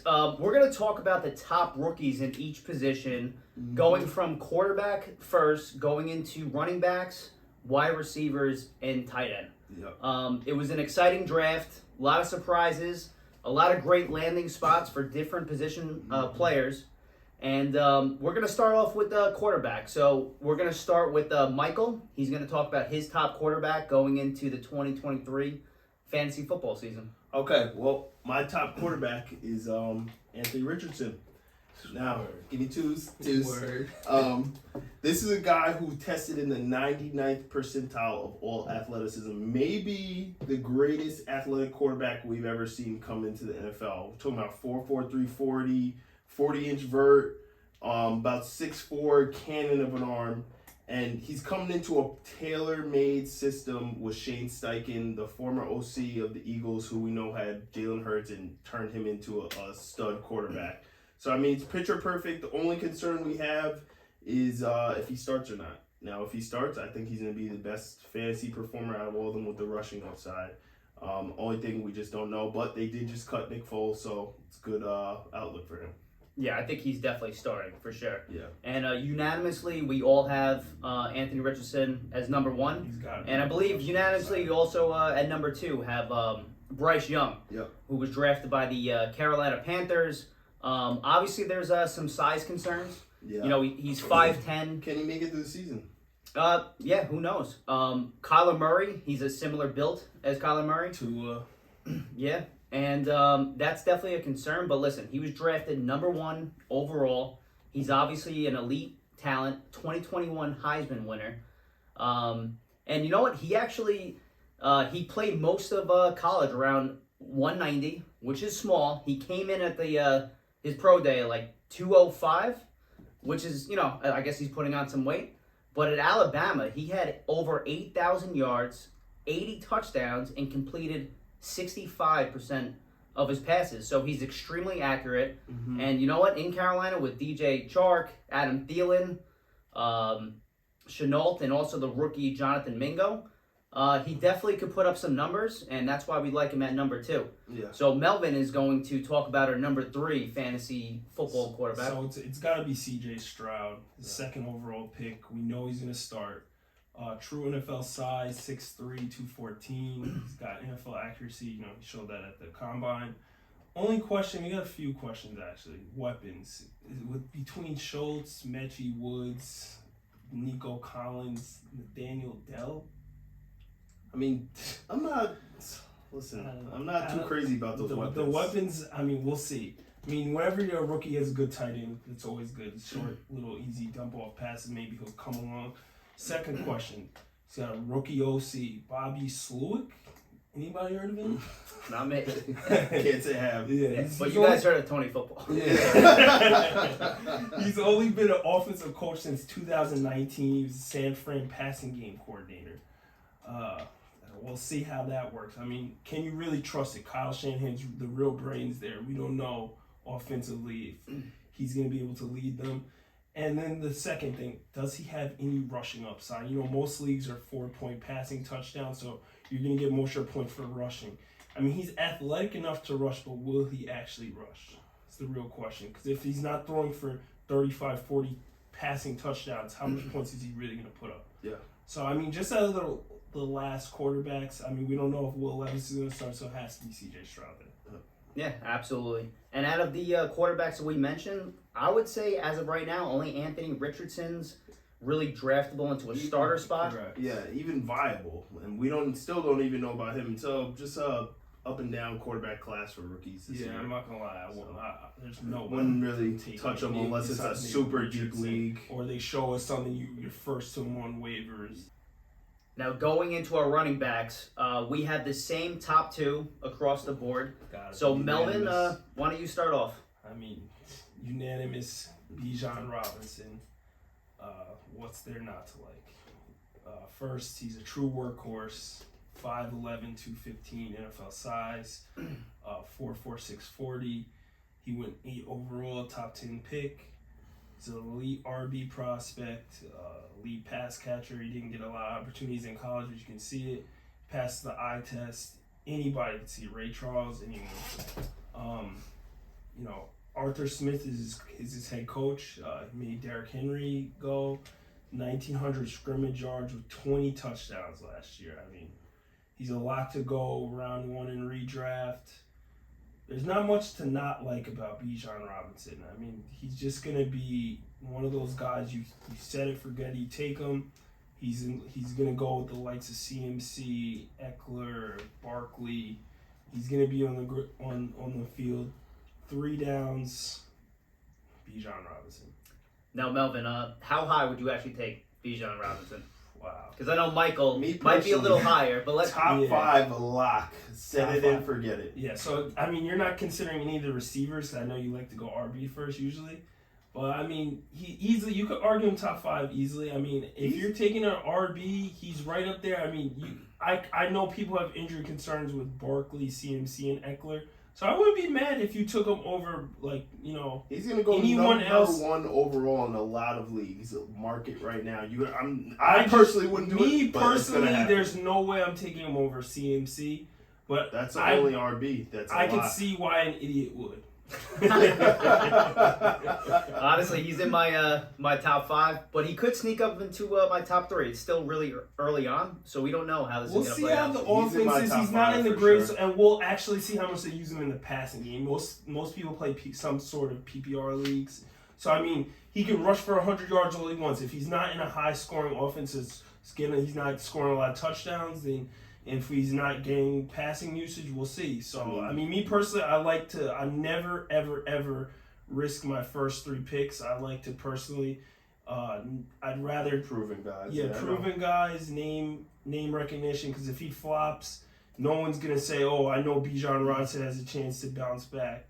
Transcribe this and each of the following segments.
We're going to talk about the top rookies in each position, going from quarterback first, going into running backs, wide receivers, and tight end. It was an exciting draft, a lot of surprises, a lot of great landing spots for different position players. And we're going to start off with the quarterback. So we're going to start with Michael. He's going to talk about his top quarterback going into the 2023 fantasy football season. Okay, well, my top quarterback is Anthony Richardson. Now, give me twos. This is a guy who tested in the 99th percentile of all athleticism. Maybe the greatest athletic quarterback we've ever seen come into the NFL. We're talking about 4'4", 340, 40-inch vert, about 6'4", cannon of an arm. And he's coming into a tailor-made system with Shane Steichen, the former OC of the Eagles, who we know had Jalen Hurts and turned him into a stud quarterback. So, I mean, it's picture perfect. The only concern we have is if he starts or not. Now, if he starts, I think he's going to be the best fantasy performer out of all of them with the rushing upside. Only thing we just don't know. But they did just cut Nick Foles, so it's a good outlook for him. Yeah, I think he's definitely starting for sure. Yeah. And unanimously, we all have Anthony Richardson as number one. He's got it. And I believe unanimously, you also at number two have Bryce Young, who was drafted by the Carolina Panthers. Obviously, there's some size concerns. Yeah. You know, he's 5'10". Can he make it through the season? Yeah, who knows? Kyler Murray, he's a similar build as Kyler Murray. Yeah. And that's definitely a concern. But listen, he was drafted number one overall. He's obviously an elite talent, 2021 Heisman winner. And you know what? He actually he played most of college around 190, which is small. He came in at the his pro day at like 205, which is, you know, I guess he's putting on some weight. But at Alabama, he had over 8,000 yards, 80 touchdowns, and completed 65% of his passes. So he's extremely accurate. And you know what? In Carolina with DJ Chark, Adam Thielen, Chenault, and also the rookie Jonathan Mingo, he definitely could put up some numbers, and that's why we like him at number two. Yeah. So Melvin is going to talk about our number three fantasy football quarterback. So it's got to be C.J. Stroud, the second overall pick. We know he's going to start. True NFL size, 6'3", 214. He's got NFL accuracy. You know, he showed that at the combine. Only question, we got a few questions actually. Weapons. Between Schultz, Mechie Woods, Nico Collins, Nathaniel Dell. I mean, I'm not too crazy about those weapons. The weapons, I mean, we'll see. I mean, whenever your rookie has a good tight end, it's always good. Short, little, easy dump-off passes. Maybe he'll come along. Second question. He's got a rookie OC, Bobby Slowick. Anybody heard of him? Not me. Can't say I have. Yeah, but you guys heard of Tony Football. Yeah. He's only been an offensive coach since 2019. He was a San Fran passing game coordinator. We'll see how that works. I mean, can you really trust it? Kyle Shanahan's the real brains there. We don't know offensively if he's going to be able to lead them. And then the second thing, does he have any rushing upside? You know, most leagues are 4-point passing touchdowns, so you're going to get most of your points for rushing. I mean, he's athletic enough to rush, but will he actually rush? It's the real question. Because if he's not throwing for 35, 40 passing touchdowns, how much points is he really going to put up? Yeah. So, I mean, just out of the last quarterbacks, I mean, we don't know if Will Levis is going to start, so it has to be C.J. Stroud there. Yeah, absolutely. And out of the quarterbacks that we mentioned, I would say as of right now, only Anthony Richardson's really draftable into a starter spot. Correct. Yeah, even viable, and we still don't even know about him until just up and down quarterback class for rookies this year. I'm not gonna lie. There's no wouldn't really touch them unless it's a super deep league, or they show us something you're first to them on waivers. Now, going into our running backs, we have the same top two across the board. So, Melvin, why don't you start off? I mean, unanimous Bijan Robinson. What's there not to like? First, he's a true workhorse. 5'11", 215 NFL size. 4'4", 640. He went 8 overall, top 10 pick. He's an elite RB prospect, elite pass catcher. He didn't get a lot of opportunities in college, but you can see it. Passed the eye test. Anybody can see Ray Charles, anyone. Arthur Smith is his head coach. He made Derrick Henry go 1,900 scrimmage yards with 20 touchdowns last year. I mean, he's a lot to go round one in redraft. There's not much to not like about Bijan Robinson. I mean, he's just going to be one of those guys, you set it, forget it, you take him. He's going to go with the likes of CMC, Eckler, Barkley. He's going to be on the field. 3 downs, Bijan Robinson. Now, Melvin, how high would you actually take Bijan Robinson? Wow. Because I know Michael might be a little higher, but let's top 5 lock. Set Top it and 5. forget it. Yeah, so, I mean, you're not considering any of the receivers. I know you like to go RB first usually. But, I mean, you could argue him top 5 easily. I mean, if you're taking an RB, he's right up there. I mean, I know people have injury concerns with Barkley, CMC, and Eckler. So I wouldn't be mad if you took him over, He's gonna go anyone number else. 1 overall in a lot of leagues. Market right now. I personally wouldn't do it. Me But it's gonna personally, happen. there's no way I'm taking him over CMC. But That's the only RB. That's I a can lot. see why an idiot would. Honestly, he's in my top 5, but he could sneak up into my top 3. It's still really early on, so we don't know how this We'll is going to see play how out. the He's in my offense is. top He's not 5 in the for grades, sure. and we'll actually see how much they use him in the passing game. Most people play some sort of PPR leagues, so I mean he can rush for 100 yards all he wants. If he's not in a high scoring offense, he's not scoring a lot of touchdowns. Then if he's not getting passing usage, we'll see. So I mean, me personally, I never ever risk my first 3 picks. I like to personally. I'd rather proven guys. Yeah, proven guys, name recognition. Because if he flops, no one's gonna say, "Oh, I know Bijan Robinson has a chance to bounce back."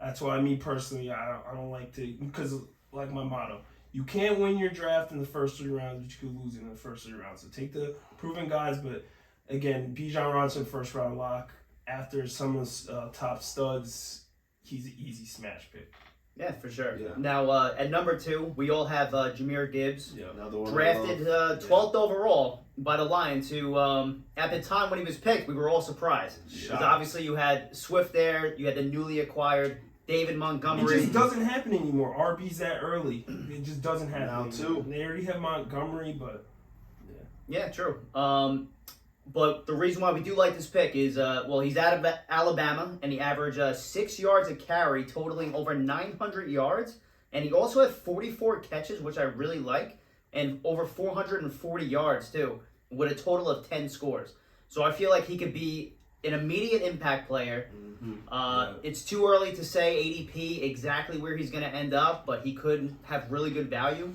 That's why me personally, I don't like to, because like my motto, you can't win your draft in the first 3 rounds, but you could lose in the first 3 rounds. So take the proven guys, but again, Bijan Robinson first round lock. After some of the top studs, he's an easy smash pick. Yeah, for sure. Yeah. Now, at number 2, we all have Jahmyr Gibbs. Yeah. Another one. Drafted 12th overall by the Lions, who at the time when he was picked, we were all surprised. Because obviously you had Swift there, you had the newly acquired David It Montgomery. just doesn't happen anymore. RB's that early. It just doesn't happen Now, anymore. too. They already have Montgomery, but Yeah, true. But the reason why we do like this pick is, he's out of Alabama, and he averaged 6 yards a carry, totaling over 900 yards. And he also had 44 catches, which I really like, and over 440 yards, too, with a total of 10 scores. So I feel like he could be an immediate impact player. It's too early to say ADP exactly where he's going to end up, but he could have really good value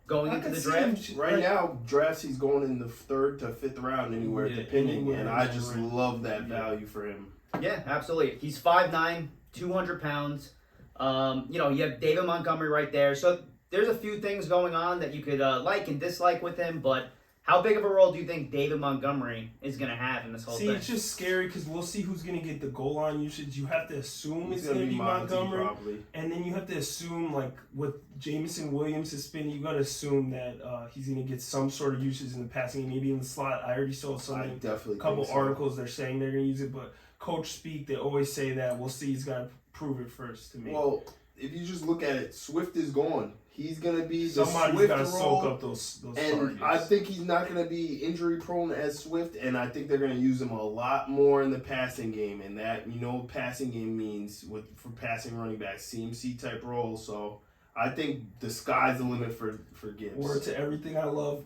going into the draft. Right now, drafts he's going in the 3rd to 5th round anywhere, depending, anywhere, and I just love that value for him. Yeah, absolutely. He's 5'9", 200 pounds. You have David Montgomery right there. So there's a few things going on that you could like and dislike with him, but how big of a role do you think David Montgomery is going to have in this whole thing? it's just scary because we'll see who's going to get the goal line usage. You have to assume He's it's going to be Monty, Montgomery. probably. And then you have to assume, like, with Jameson Williams suspended, you got to assume that he's going to get some sort of usage in the passing game, maybe in the slot. I already saw something, a couple articles, they're saying they're going to use it, but coach speak, they always say that. We'll see. He's got to prove it first to me. Well, if you just look at it, Swift is gone. He's going to be the Somebody's Swift got to role, soak up those and targets. I think he's not going to be injury prone as Swift, and I think they're going to use him a lot more in the passing game, and that, passing game means for passing running back, CMC type role. So I think the sky's the limit for Gibbs. Word to everything I love.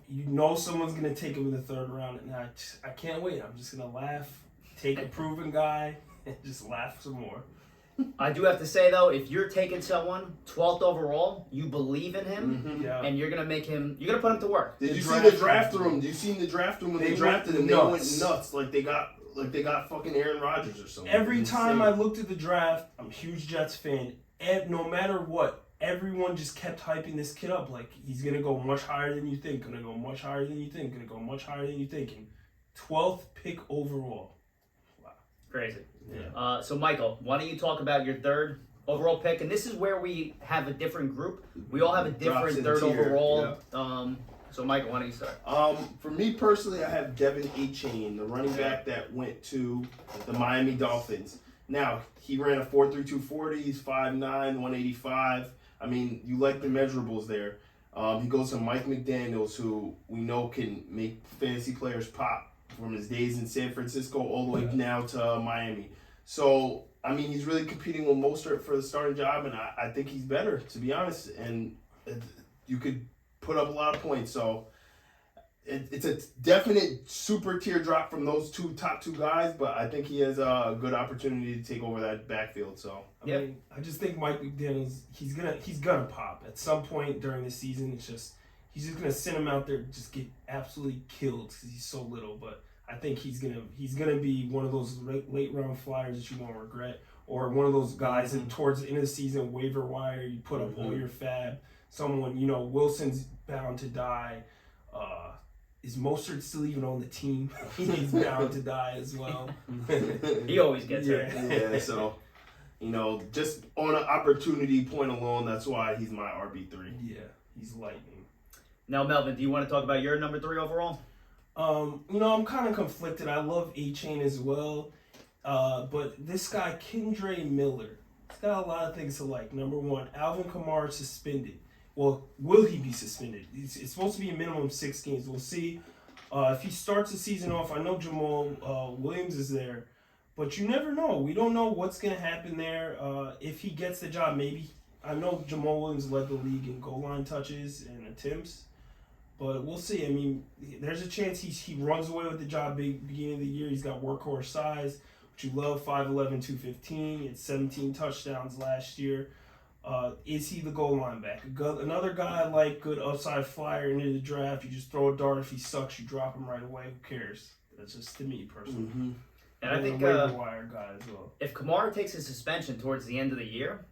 Someone's going to take him in the 3rd round, and I can't wait. I'm just going to laugh, take a proven guy, and just laugh some more. I do have to say, though, if you're taking someone 12th overall, you believe in him, Yeah. and you're going to put him to work. Did you see the draft room? Did you see the draft room when they drafted him? They went nuts. Like they got fucking Aaron Rodgers or something. Every time I looked at the draft, I'm a huge Jets fan. No matter what, everyone just kept hyping this kid up. Like, he's going to go much higher than you think, going to go much higher than you think, going to go much higher than you think. And 12th pick overall. Wow. Crazy. Yeah. So, Michael, why don't you talk about your 3rd overall pick? And this is where we have a different group. We all have a different 3rd overall. Yeah. So, Michael, why don't you start? For me personally, I have Devin Achane, the running back that went to the Miami Dolphins. Now, he ran a 4.32 40. He's 5'9", 185. I mean, you like the measurables there. He goes to Mike McDaniels, who we know can make fantasy players pop from his days in San Francisco all the way now to Miami. So, I mean, he's really competing with Mostert for the starting job, and I think he's better, to be honest. And you could put up a lot of points. So, it's a definite super tier drop from those top two guys, but I think he has a good opportunity to take over that backfield. So I mean, I just think Mike McDaniels, he's gonna pop at some point during the season. It's just he's just gonna send him out there and just get absolutely killed because he's so little. But I think he's gonna be one of those late round flyers that you won't regret, or one of those guys that towards the end of the season waiver wire you put up all your fab. Someone Wilson's bound to die. Is Mostert still even on the team? He's bound to die as well. He always gets hurt. Yeah, so, just on an opportunity point alone, that's why he's my RB3. Yeah, he's lightning. Now, Melvin, do you want to talk about your number 3 overall? I'm kind of conflicted. I love A-Chain as well. But this guy, Kendre Miller, he's got a lot of things to like. Number one, Alvin Kamara suspended. Well, will he be suspended? It's supposed to be a minimum of 6 games. We'll see. If he starts the season off, I know Jamal Williams is there, but you never know. We don't know what's going to happen there. If he gets the job, maybe. I know Jamal Williams led the league in goal line touches and attempts, but we'll see. I mean, there's a chance he runs away with the job beginning of the year. He's got workhorse size, which you love, 5'11", 215. He had 17 touchdowns last year. Is he the goal line back? Another guy like good upside flyer into the draft. You just throw a dart. If he sucks, you drop him right away. Who cares? That's just to me personally. Mm-hmm. And I think a wire guy as well. If Kamara takes his suspension towards the end of the year,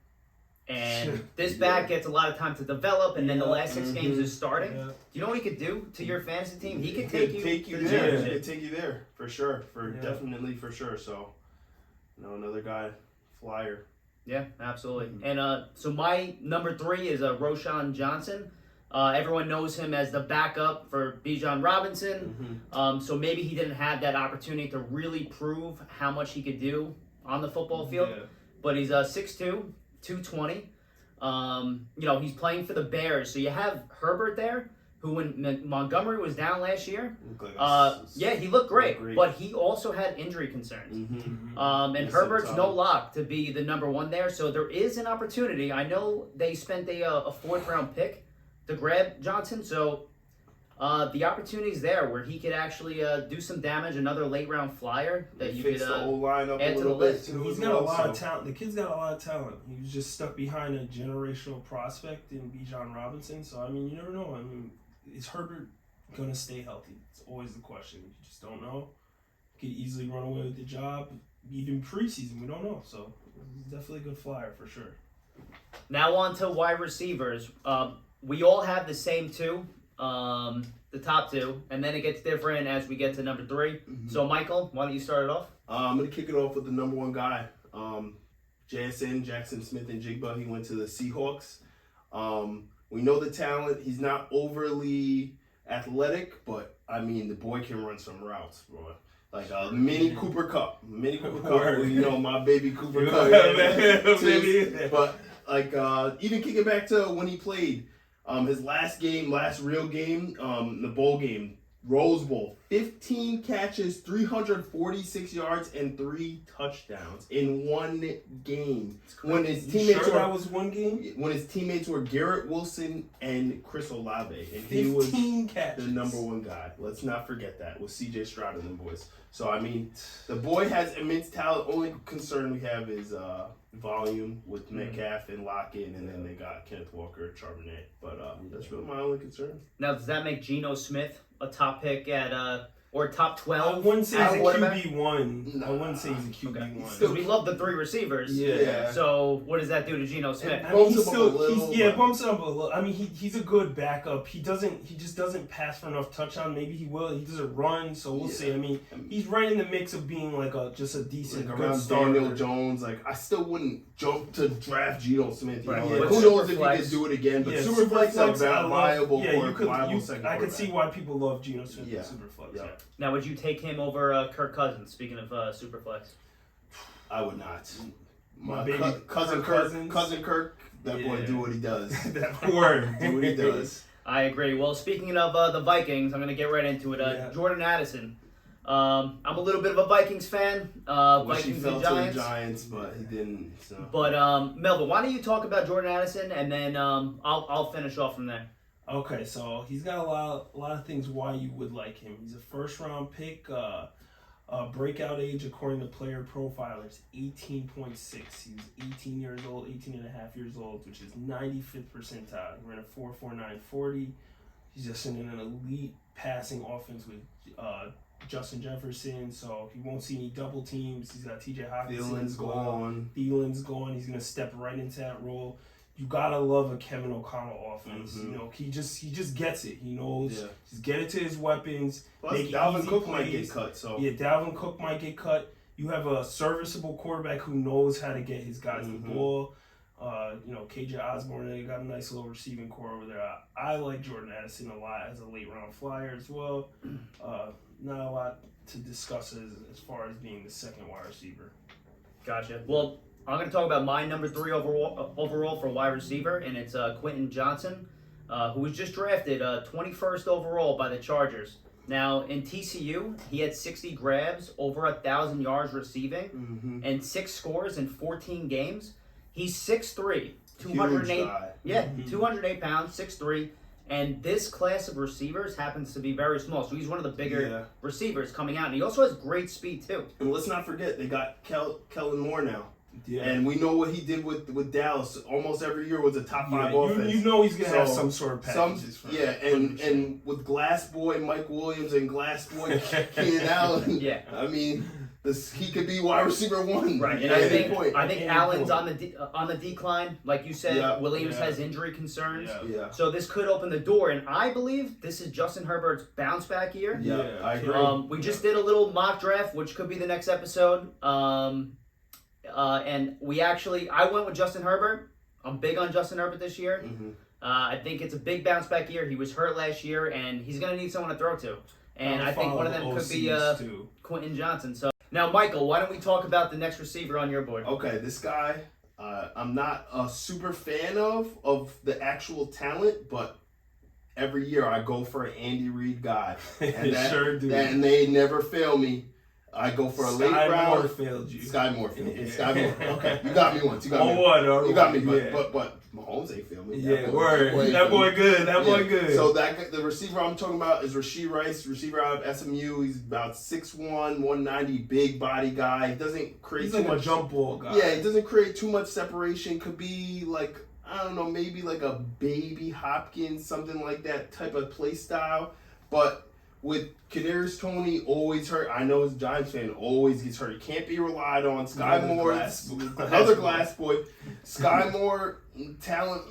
and this back gets a lot of time to develop, and then the last 6 games is starting, do you know what he could do to your fantasy team? He could take you there. He championship. could take you there for sure. Definitely for sure. So, another guy, flyer. Yeah, absolutely. And so my number 3 is Roshan Johnson. Everyone knows him as the backup for Bijan Robinson. So maybe he didn't have that opportunity to really prove how much he could do on the football field. Yeah. But he's 6'2", 220. He's playing for the Bears. So you have Herbert there, who when Montgomery was down last year, he looked great. But he also had injury concerns. And Herbert's no lock to be the number 1 there. So there is an opportunity. I know they spent a 4th round pick to grab Johnson. So the opportunity's there where he could actually do some damage. Another late round flyer that you could the whole lineup add to the list. He's got a lot of talent. The kid's got a lot of talent. He was just stuck behind a generational prospect in Bijan Robinson. So, I mean, you never know. I mean, is Herbert going to stay healthy? It's always the question. You just don't know. He could easily run away with the job. Even preseason, we don't know. So, he's definitely a good flyer for sure. Now on to wide receivers. We all have the same 2, the top 2, and then it gets different as we get to number 3. So, Michael, why don't you start it off? I'm going to kick it off with the number 1 guy, Jackson Smith-Njigba. He went to the Seahawks. We know the talent. He's not overly athletic, but, I mean, the boy can run some routes, bro. Like a mini Cooper Cup. My baby Cooper Cup. But, even kicking back to when he played, his last real game, the bowl game, Rose Bowl, 15 catches, 346 yards, and 3 touchdowns in 1 game. When his teammates that was 1 game? When his teammates were Garrett Wilson and Chris Olave, and he was catches. The number 1 guy. Let's not forget that with C.J. Stroud and them boys. So I mean, the boy has immense talent. Only concern we have is volume with Metcalf and Lockett, and then they got Kenneth Walker, Charbonnet. But that's really my only concern. Now, does that make Geno Smith a top pick at or top 12? I wouldn't say he's a QB1. I wouldn't say he's a QB1. Because we love the 3 receivers. Yeah. So what does that do to Geno Smith? I mean, bumps up a little. I mean, he's a good backup. He just doesn't pass for enough touchdowns. Maybe he will. He doesn't run, so we'll see. I mean, he's right in the mix of being just a decent good starter. Daniel Jones. I still wouldn't jump to draft Geno Smith. Right. Who knows if he could do it again? But Superflex is viable second I could see why people love Geno Smith in Superflex. Now, would you take him over Kirk Cousins? Speaking of Superflex, I would not. My baby cousin Kirk, that boy do what he does. That word. Do what he does. I agree. Well, speaking of the Vikings, I'm going to get right into it. Jordan Addison. I'm a little bit of a Vikings fan. Wish he Vikings fell and to the Giants. Giants, but he didn't. So. But Melvin, why don't you talk about Jordan Addison, and then I'll finish off from there. Okay, so he's got a lot of things why you would like him. He's a first-round pick. Breakout age, according to Player Profilers, 18.6. He was 18 years old, 18 and a half years old, which is 95th percentile. He ran a 4.49 40. He's just in an elite passing offense with Justin Jefferson, so he won't see any double teams. He's got T.J. Hawkins. Thielen's gone. Thielen's gone. He's going to step right into that role. You gotta love a Kevin O'Connell offense. Mm-hmm. You know, he just gets it. He knows just get it to his weapons. Plus, make Dalvin easy Cook plays. might get cut. So Yeah, Dalvin Cook might get cut. You have a serviceable quarterback who knows how to get his guys the ball. You know, KJ Osborne, they got a nice little receiving core over there. I like Jordan Addison a lot as a late round flyer as well. Not a lot to discuss as far as being the second wide receiver. Gotcha. Well, I'm going to talk about my number 3 overall for wide receiver, and it's Quentin Johnson, who was just drafted 21st overall by the Chargers. Now, in TCU, he had 60 grabs, over 1,000 yards receiving, and 6 scores in 14 games. He's 6'3", 208. Yeah, 208 pounds, 6'3". And this class of receivers happens to be very small, so he's one of the bigger receivers coming out. And he also has great speed, too. And let's not forget, they got Kellen Moore now. Yeah. And we know what he did with Dallas. Almost every year was a top 5 offense. You know he's going to have some sort of packages. And with Glass Boy Mike Williams and Glass Boy Keenan Allen, I mean, he could be wide receiver 1. Right, and I think Allen's on the decline. Like you said, Williams has injury concerns. So this could open the door, and I believe this is Justin Herbert's bounce back year. Yeah, I agree. We just did a little mock draft, which could be the next episode. And I went with Justin Herbert. I'm big on Justin Herbert this year. I think it's a big bounce back year. He was hurt last year, and he's going to need someone to throw to. And I think one of them could be Quentin Johnson. So now, Michael, why don't we talk about the next receiver on your board? Okay, this guy, I'm not a super fan of the actual talent, but every year I go for an Andy Reid guy. And Sure do. And they never fail me. I go for a late round. Sky Moore failed you. Sky Moore failed me. Sky Moore. Okay, you got me once. You got me. You got me. But Mahomes ain't failed me. Word. That boy good. That boy good. So the receiver I'm talking about is Rashee Rice, receiver out of SMU. He's about 6'1", 190, big body guy. He doesn't create too much jump ball guy. Yeah, he doesn't create too much separation. Could be like, I don't know, maybe like a baby Hopkins, something like that type of play style. But with Kadarius Toney always hurt. I know as a Giants fan, always gets hurt. He can't be relied on. Sky Moore, another glass boy. Sky Moore, talent,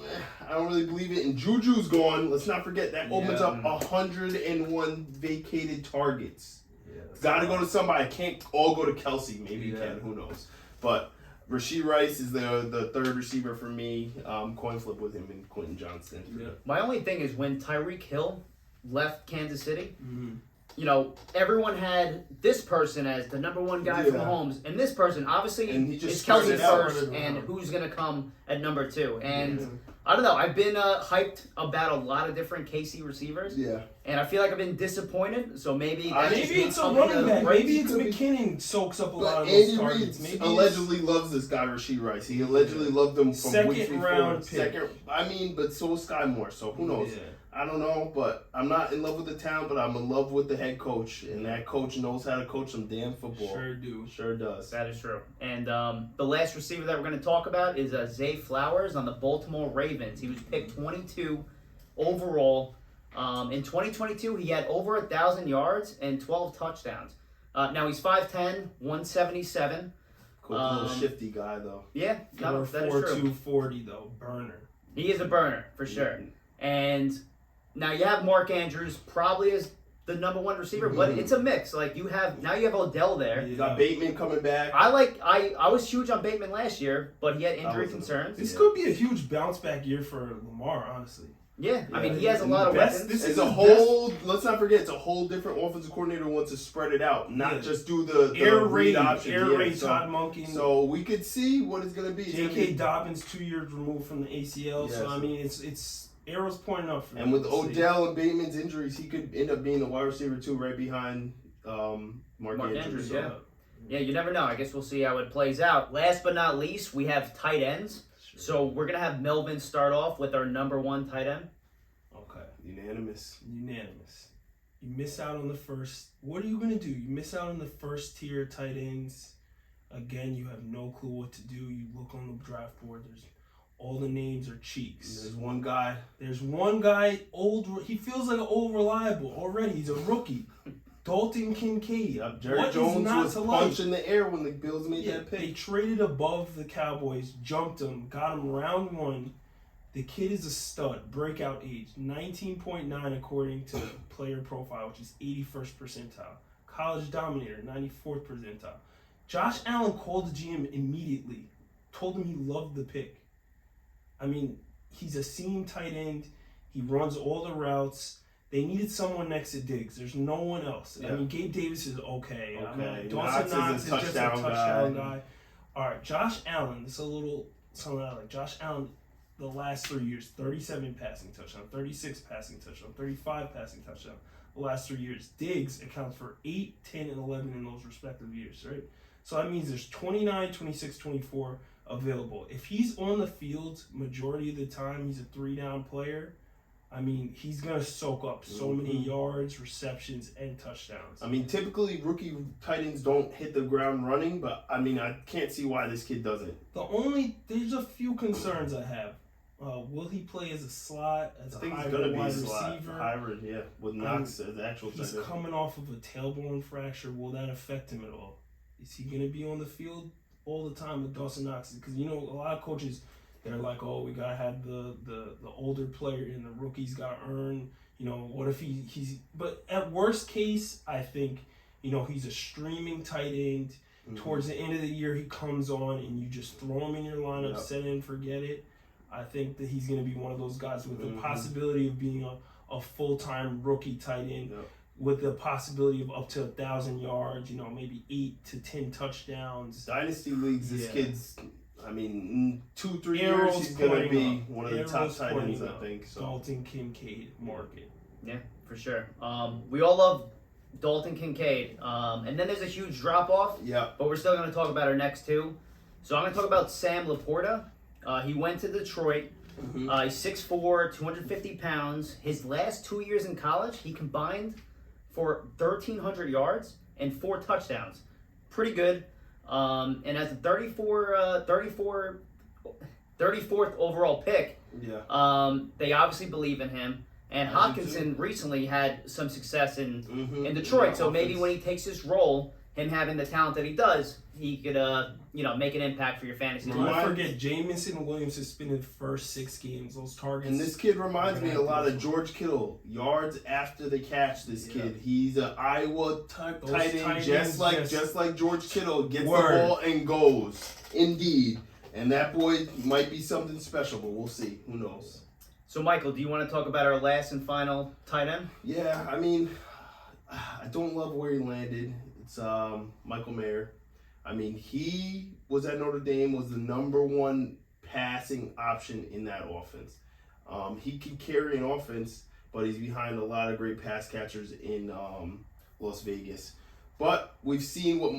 I don't really believe it. And Juju's gone. Let's not forget, that opens up 101 vacated targets. Got to go to somebody. Can't all go to Kelsey. Maybe you can. Who knows? But Rashee Rice is the third receiver for me. Coin flip with him and Quentin Johnson. Yeah. My only thing is when Tyreek Hill left Kansas City, you know, everyone had this person as the number 1 guy from Mahomes, and this person obviously is Kelsey first, and who's going to come at number 2. And I don't know, I've been hyped about a lot of different KC receivers, and I feel like I've been disappointed. So maybe it's a running back. Maybe it's McKinnon soaks up a lot of those targets. Andy Reid allegedly loves this guy Rashee Rice. He allegedly loved him from week 3, 4. I mean, but so is Sky Moore. So who knows? I don't know, but I'm not in love with the town, but I'm in love with the head coach, and that coach knows how to coach some damn football. Sure does. That is true. And the last receiver that we're going to talk about is Zay Flowers on the Baltimore Ravens. He was picked 22 overall. In 2022, he had over 1,000 yards and 12 touchdowns. Now he's 5'10", 177. Cool, little shifty guy, though. Yeah, no, that is true. 240, though. Burner. He is a burner, for sure. And now you have Mark Andrews probably as the number 1 receiver, but it's a mix. Like you have Odell there. You got Bateman coming back. I was huge on Bateman last year, but he had injury concerns. This could be a huge bounce back year for Lamar, honestly. Yeah, I mean, Yeah, he has a and lot of best- weapons. this It's is a his whole. Let's not forget, it's a whole different offensive coordinator who wants to spread it out, not Yeah. just do the Air read raid, options. Air Yeah, raid, so, Todd Monken. so we could see what it's gonna be. It's gonna J.K. be- Dobbins 2 years removed from the ACL, Yeah, so I so- mean it's arrows pointing up for And him. with We'll see. Odell and Bateman's injuries, he could end up being the wide receiver too, right behind Mark Andrews. Andrews, So- yeah. Yeah, you never know. I guess we'll see how it plays out. Last but not least, we have tight ends. Sure. So we're gonna have Melvin start off with our number 1 tight end. Okay, Unanimous. unanimous. You miss out on the first. What are you gonna do? You miss out on the first tier tight ends. Again, you have no clue what to do. You look on the draft board. There's all the names are cheeks. There's one guy. There's one guy, old. He feels like an old reliable already. He's a rookie. Dalton Kincaid. Yep, Jerry What is Jones not was to like? punching the air when the Bills made Yeah, that they pick. traded above the Cowboys, jumped him, got him round 1. The kid is a stud, breakout age, 19.9 according to player profile, which is 81st percentile. College dominator, 94th percentile. Josh Allen called the GM immediately, told him he loved the pick. I mean, he's a seam tight end. He runs all the routes. They needed someone next to Diggs. There's no one else. I Yeah. mean, Gabe Davis is okay. I mean, Okay. Dawson Knox is just a touchdown touchdown guy. guy. All right, Josh Allen. This is a little something I like. Josh Allen, the last 3 years, 37 passing touchdown, 36 passing touchdown, 35 passing touchdown. The last 3 years, Diggs accounts for 8, 10, and 11 in those respective years, right? So that means there's 29, 26, 24 available. If he's on the field majority of the time, he's a 3-down player. I mean, he's going to soak up so many yards, receptions, and touchdowns. I mean, typically rookie tight ends don't hit the ground running, but I mean, I can't see why this kid doesn't. There's a few concerns I have. Will he play as a slot, as I a think he's hybrid gonna be a wide slot, receiver? hybrid, yeah, with Knox as actual tight He's end. coming off of a tailbone fracture. Will that affect him at all? Is he going to be on the field all the time with Dawson Knox? Because, you know, a lot of coaches, they're like, oh, we got to have the older player and the rookie's got to earn. You know, what if he's... But at worst case, I think, you know, he's a streaming tight end. Mhm. Towards the end of the year, he comes on and you just throw him in your lineup, Yep. set it and forget it. I think that he's going to be one of those guys with the Mhm. possibility of being a full-time rookie tight end. Yep. With the possibility of up to 1,000 yards, you know, maybe 8 to 10 touchdowns. Dynasty leagues, this Yeah. kid's, I mean, in 2-3 Arrows years, he's going to pointing be up. one of the top Arrows tight ends, pointing I up. think. So. Dalton Kincaid market. Yeah, for sure. We all love Dalton Kincaid. And then there's a huge drop-off, Yeah. but we're still going to talk about our next 2. So I'm going to talk about Sam Laporta. He went to Detroit. Mhm. He's 6'4", 250 pounds. His last 2 years in college, he combined for 1,300 yards and 4 touchdowns. Pretty good. And as a 34th overall pick, Yeah. they obviously believe in him. And I do Hawkinson recently had some success in Mhm. Detroit. Yeah, So maybe offense. when he takes this role, him having the talent that he does, he could, make an impact for your fantasy Do team. not forget, Jamison Williams has been in the first 6 games. Those targets. And this kid reminds me a lot of George Kittle. Yards after the catch, this Yeah. kid. He's an Iowa Those tight end, tight ends just like George Kittle. Gets Word. the ball and goes. Indeed. And that boy might be something special, but we'll see. Who knows? So, Michael, do you want to talk about our last and final tight end? Yeah, I mean, I don't love where he landed. It's Michael Mayer. I mean, he was at Notre Dame, was the #1 passing option in that offense. He can carry an offense, but he's behind a lot of great pass catchers in Las Vegas. But we've seen what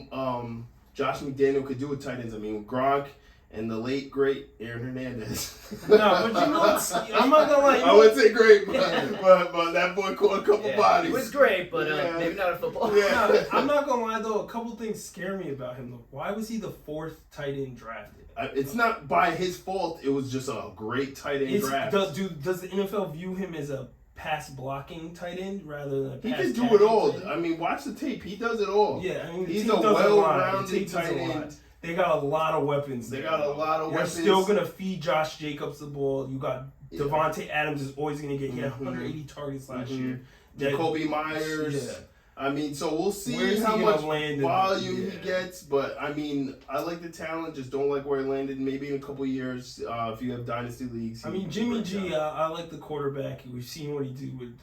Josh McDaniel could do with tight ends. I mean, with Gronk and the late, great Aaron Hernandez. No, but you know what's... I'm not going to lie. I wouldn't say great, but that boy caught a couple bodies. It was great, but Yeah. maybe not in football. Yeah. No, I'm not going to lie, though. A couple things scare me about him, though. Why was he the 4th tight end drafted? It's not by his fault. It was just a great tight end draft. Does the NFL view him as a pass blocking tight end rather than a He pass can do catching it all. tight end? I mean, watch the tape. He does it all. Yeah, I mean, the He's team a does lie. well-rounded The team does tight lie. end. They got a lot of weapons. They there, got a though. lot of They're weapons. still going to feed Josh Jacobs the ball. You got Yeah. Devontae Adams is always going to get... He had Mhm. 180 targets last Mhm. year. Jacoby Myers. Yeah. I mean, so we'll see Where's how he much gonna land in- volume yeah. he gets. But I mean, I like the talent. Just don't like where he landed. Maybe in a couple years, if you have dynasty leagues. I mean, Jimmy G, I like the quarterback. We've seen what he did with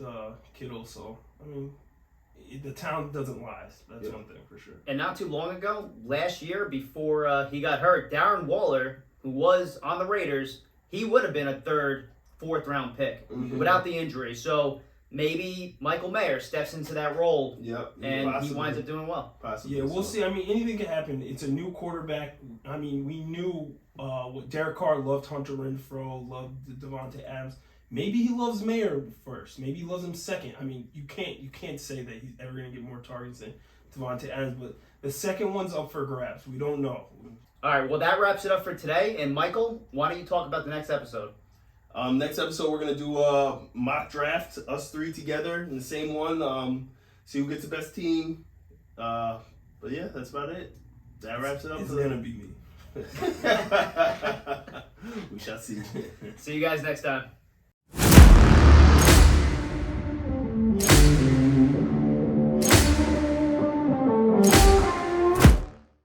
Kittle, so I mean, the talent doesn't last. That's one thing for sure. And not too long ago, last year, before he got hurt, Darren Waller, who was on the Raiders, he would have been a third, fourth round pick without the injury. So maybe Michael Mayer steps into that role, and possibly. he winds up doing well. Possibly, Yeah, we'll see. I mean, anything can happen. It's a new quarterback. I mean, we knew what Derek Carr loved Hunter Renfrow, loved Devontae Adams. Maybe he loves Mayer first. Maybe he loves him second. I mean, you can't say that he's ever going to get more targets than Devontae Adams, but the second one's up for grabs. We don't know. All right, well, that wraps it up for today. And Michael, why don't you talk about the next episode? Next episode, we're going to do a mock draft, us three together in the same one. See who gets the best team. But yeah, that's about it. That wraps it up. It's going to be me. We shall see. See you guys next time.